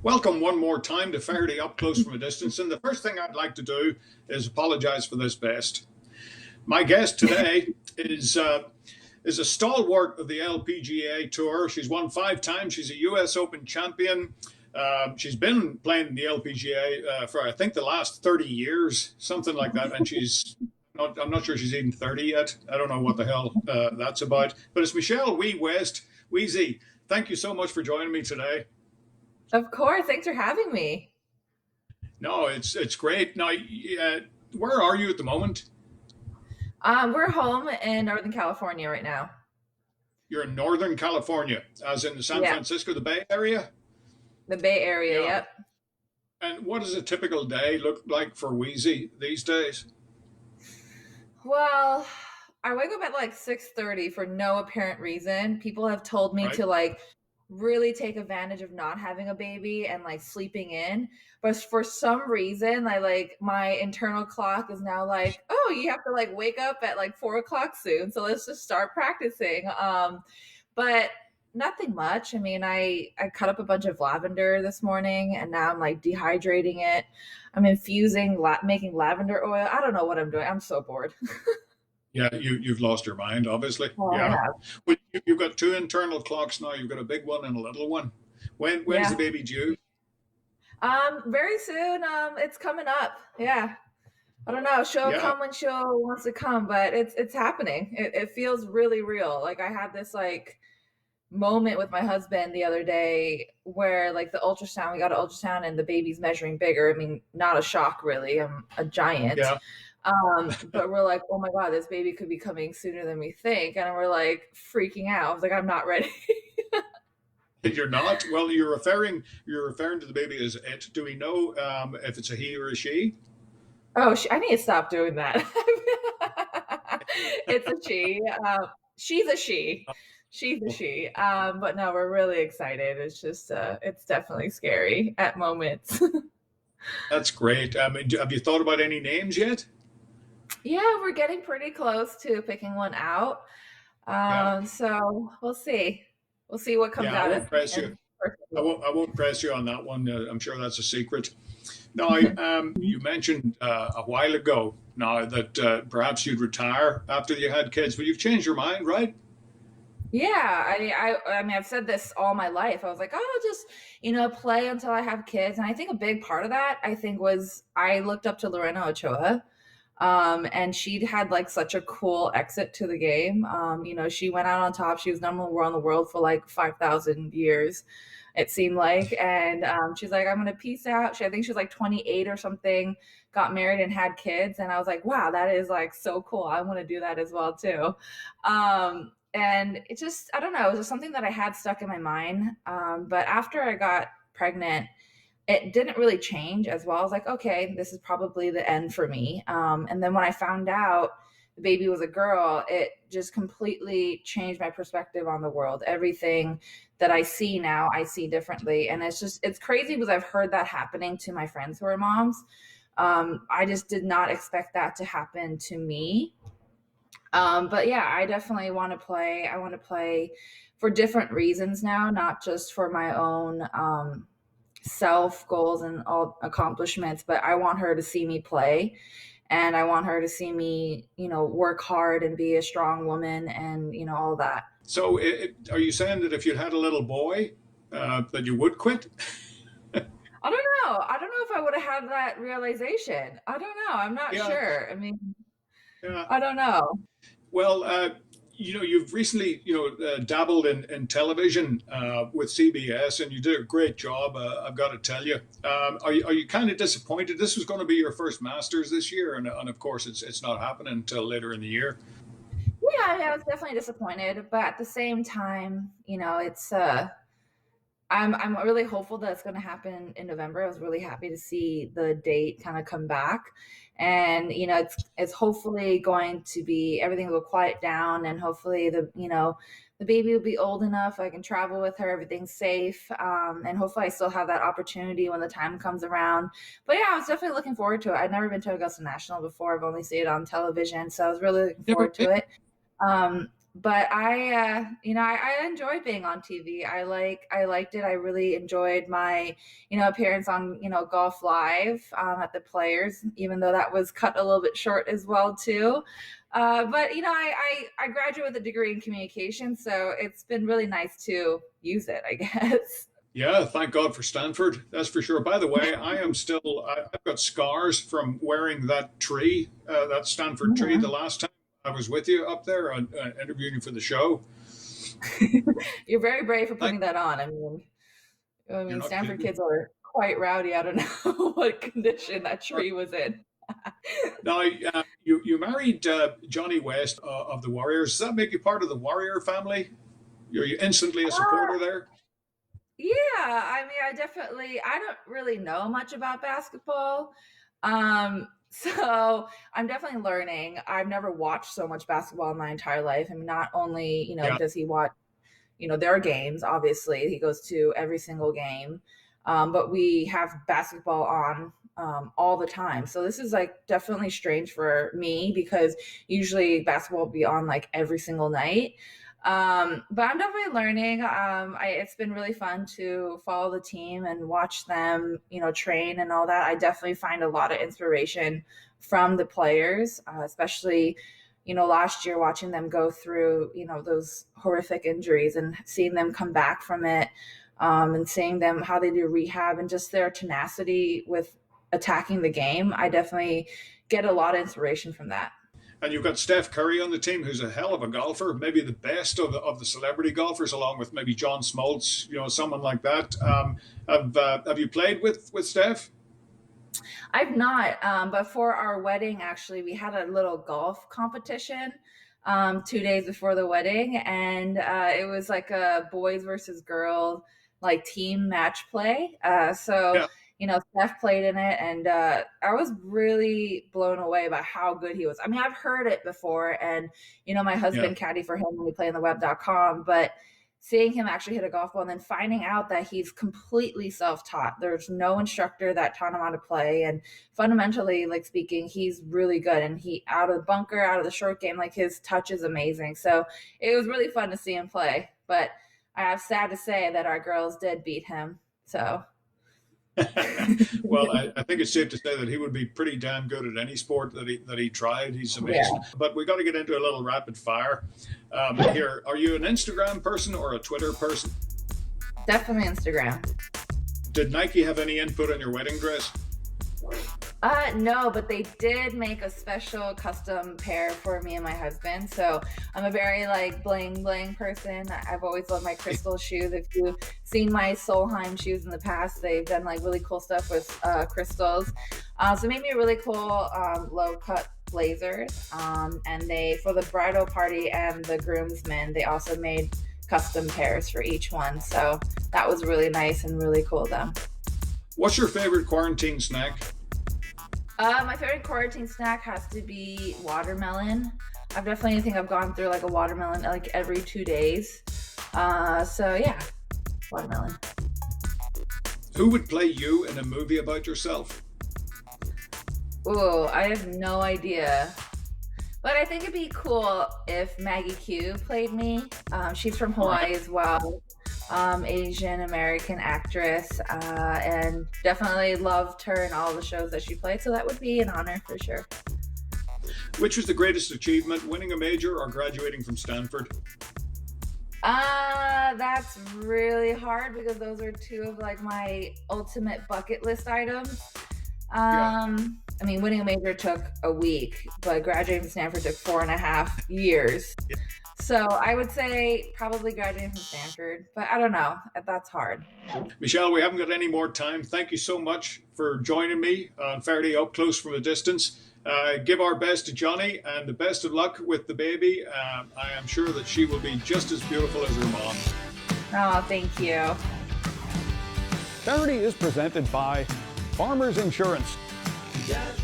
Welcome one more time to Feherty Up Close from a Distance. And the first thing I'd like to do is apologize for this best. My guest today is a stalwart of the LPGA Tour. She's won 5 times. She's a U.S. Open champion. She's been playing the LPGA for, I think, the last 30 years, something like that. And I'm not sure she's even 30 yet. I don't know what the hell that's about. But it's Michelle Wie West. Wheezy, thank you so much for joining me today. Of course. Thanks for having me. No, it's great. Now, where are you at the moment? We're home in Northern California right now. You're in Northern California, as in the San Yeah, Francisco, the Bay Area? the Bay Area. Yeah. Yep. And what does a typical day look like for Wheezy these days? Well, I wake up at like 6:30 for no apparent reason. People have told me Right? to like really take advantage of not having a baby and like sleeping in. But for some reason, I like my internal clock is now like, oh, you have to like wake up at like 4 o'clock soon. So let's just start practicing. But nothing much. I mean, I cut up a bunch of lavender this morning and now I'm like dehydrating it. I'm infusing, making lavender oil. I don't know what I'm doing. I'm so bored. Yeah, you've lost your mind, obviously. Oh, I Yeah. have. But you've got two internal clocks now. You've got a big one and a little one. When's the Yeah. baby due? Very soon. It's coming up. Yeah. I don't know. She'll Yeah. come when she'll wants to come, but it's happening. It feels really real. Like I had this like moment with my husband the other day where like we got an ultrasound and the baby's measuring bigger. I mean, not a shock really. I'm a giant. Yeah. But we're like, oh my God, this baby could be coming sooner than we think. And we're like freaking out. I was like, I'm not ready. You're not? Well, you're referring to the baby as it. Do we know if it's a he or a she? Oh, I need to stop doing that. It's a she. She's a she. She's a she. But no, we're really excited. It's just, it's definitely scary at moments. That's great. Have you thought about any names yet? Yeah, we're getting pretty close to picking one out. Yeah. So we'll see. We'll see what comes Yeah, I out won't press you. in I won't press you on that one. I'm sure that's a secret. Now, you mentioned a while ago now that perhaps you'd retire after you had kids, but you've changed your mind, right? Yeah, I mean, I've said this all my life. I was like, oh, I'll just, play until I have kids. And I think a big part of that, I think, was I looked up to Lorena Ochoa. And she'd had like such a cool exit to the game. She went out on top. She was number one in the world for like 5,000 years, it seemed like. And she's like, I'm going to peace out. I think she was like 28 or something, got married and had kids. And I was like, wow, that is like so cool. I want to do that as well too. And it just, I don't know, it was just something that I had stuck in my mind. But after I got pregnant, it didn't really change as well. I was like, okay, this is probably the end for me. And then when I found out the baby was a girl, it just completely changed my perspective on the world. Everything that I see now, I see differently. And it's crazy because I've heard that happening to my friends who are moms. I just did not expect that to happen to me. But yeah, I definitely want to play. I want to play for different reasons now, not just for my own self goals and all accomplishments, but I want her to see me play and I want her to see me, work hard and be a strong woman and, all that. So, are you saying that if you had a little boy, that you would quit? I don't know. I don't know if I would have had that realization. I don't know. I'm not Yeah, sure. I mean, yeah. I don't know. Well, you've recently, dabbled in television with CBS, and you did a great job. I've got to tell you. Are you kind of disappointed? This was going to be your first Masters this year, and of course, it's not happening until later in the year. Yeah, I mean, I was definitely disappointed, but at the same time, it's I'm really hopeful that it's going to happen in November. I was really happy to see the date kind of come back, and it's hopefully going to be everything will quiet down, and hopefully the baby will be old enough I can travel with her, everything's safe, and hopefully I still have that opportunity when the time comes around. But yeah, I was definitely looking forward to it. I'd never been to Augusta National before. I've only seen it on television, so I was really looking Never forward been. to it. but I enjoy being on TV. I liked it. I really enjoyed my, appearance on, Golf Live at the Players, even though that was cut a little bit short as well too. But I graduated with a degree in communication, so it's been really nice to use it, I guess. Yeah, thank God for Stanford. That's for sure. By the way, I've got scars from wearing that tree, that Stanford tree, the last time I was with you up there interviewing you for the show. You're very brave for Thank, putting that on. you're not Stanford kidding. kids are quite rowdy. I don't know what condition that tree was in. Now, you married Johnny West of the Warriors. Does that make you part of the Warrior family? Are you instantly a supporter there? Yeah, I don't really know much about basketball. So I'm definitely learning. I've never watched so much basketball in my entire life. I mean, not only, Yeah, does he watch, their games, obviously, he goes to every single game. But we have basketball on all the time. So this is like definitely strange for me because usually basketball will be on like every single night. But I'm definitely learning. It's been really fun to follow the team and watch them, train and all that. I definitely find a lot of inspiration from the players, especially, last year watching them go through, those horrific injuries and seeing them come back from it, and seeing them how they do rehab and just their tenacity with attacking the game. I definitely get a lot of inspiration from that. and you've got Steph Curry on the team, who's a hell of a golfer, maybe the best of the celebrity golfers, along with maybe John Smoltz, someone like that. Have you played with Steph? I've not, but for our wedding, actually, we had a little golf competition 2 days before the wedding, and it was like a boys versus girls like team match play. So Yeah, Steph played in it, and I was really blown away by how good he was. I mean, I've heard it before, and my yeah. husband caddy for him when we play on the web.com, but seeing him actually hit a golf ball and then finding out that he's completely self-taught. There's no instructor that taught him how to play. And fundamentally, like speaking, he's really good. And he out of the bunker, out of the short game, like his touch is amazing. So it was really fun to see him play. But I have sad to say that our girls did beat him. So Well, I think it's safe to say that he would be pretty damn good at any sport that he tried. He's yeah, amazing. But we got to get into a little rapid fire here. Are you an Instagram person or a Twitter person? definitely Instagram. Did Nike have any input on your wedding dress? No, but they did make a special custom pair for me and my husband. So I'm a very like bling bling person. I've always loved my crystal shoes. If you've seen my Solheim shoes in the past, they've done like really cool stuff with crystals. So they made me a really cool low cut blazers. And they for the bridal party and the groomsmen, they also made custom pairs for each one. So that was really nice and really cool of them. What's your favorite quarantine snack? My favorite quarantine snack has to be watermelon. I've definitely think I've gone through like a watermelon like every 2 days. So yeah, watermelon. Who would play you in a movie about yourself? Ooh, I have no idea. But I think it'd be cool if Maggie Q played me. She's from All right. Hawaii as well. Asian American actress, and definitely loved her in all the shows that she played. So that would be an honor for sure. Which was the greatest achievement, winning a major or graduating from Stanford? That's really hard because those are two of like my ultimate bucket list items. Yeah. I mean, winning a major took a week, but graduating from Stanford took 4.5 years. So I would say probably graduating from Stanford, but I don't know. That's hard. Michelle, we haven't got any more time. Thank you so much for joining me on Feherty Up Close from a Distance. Give our best to Johnny and the best of luck with the baby. I am sure that she will be just as beautiful as her mom. Oh, thank you. Feherty is presented by Farmers Insurance. Just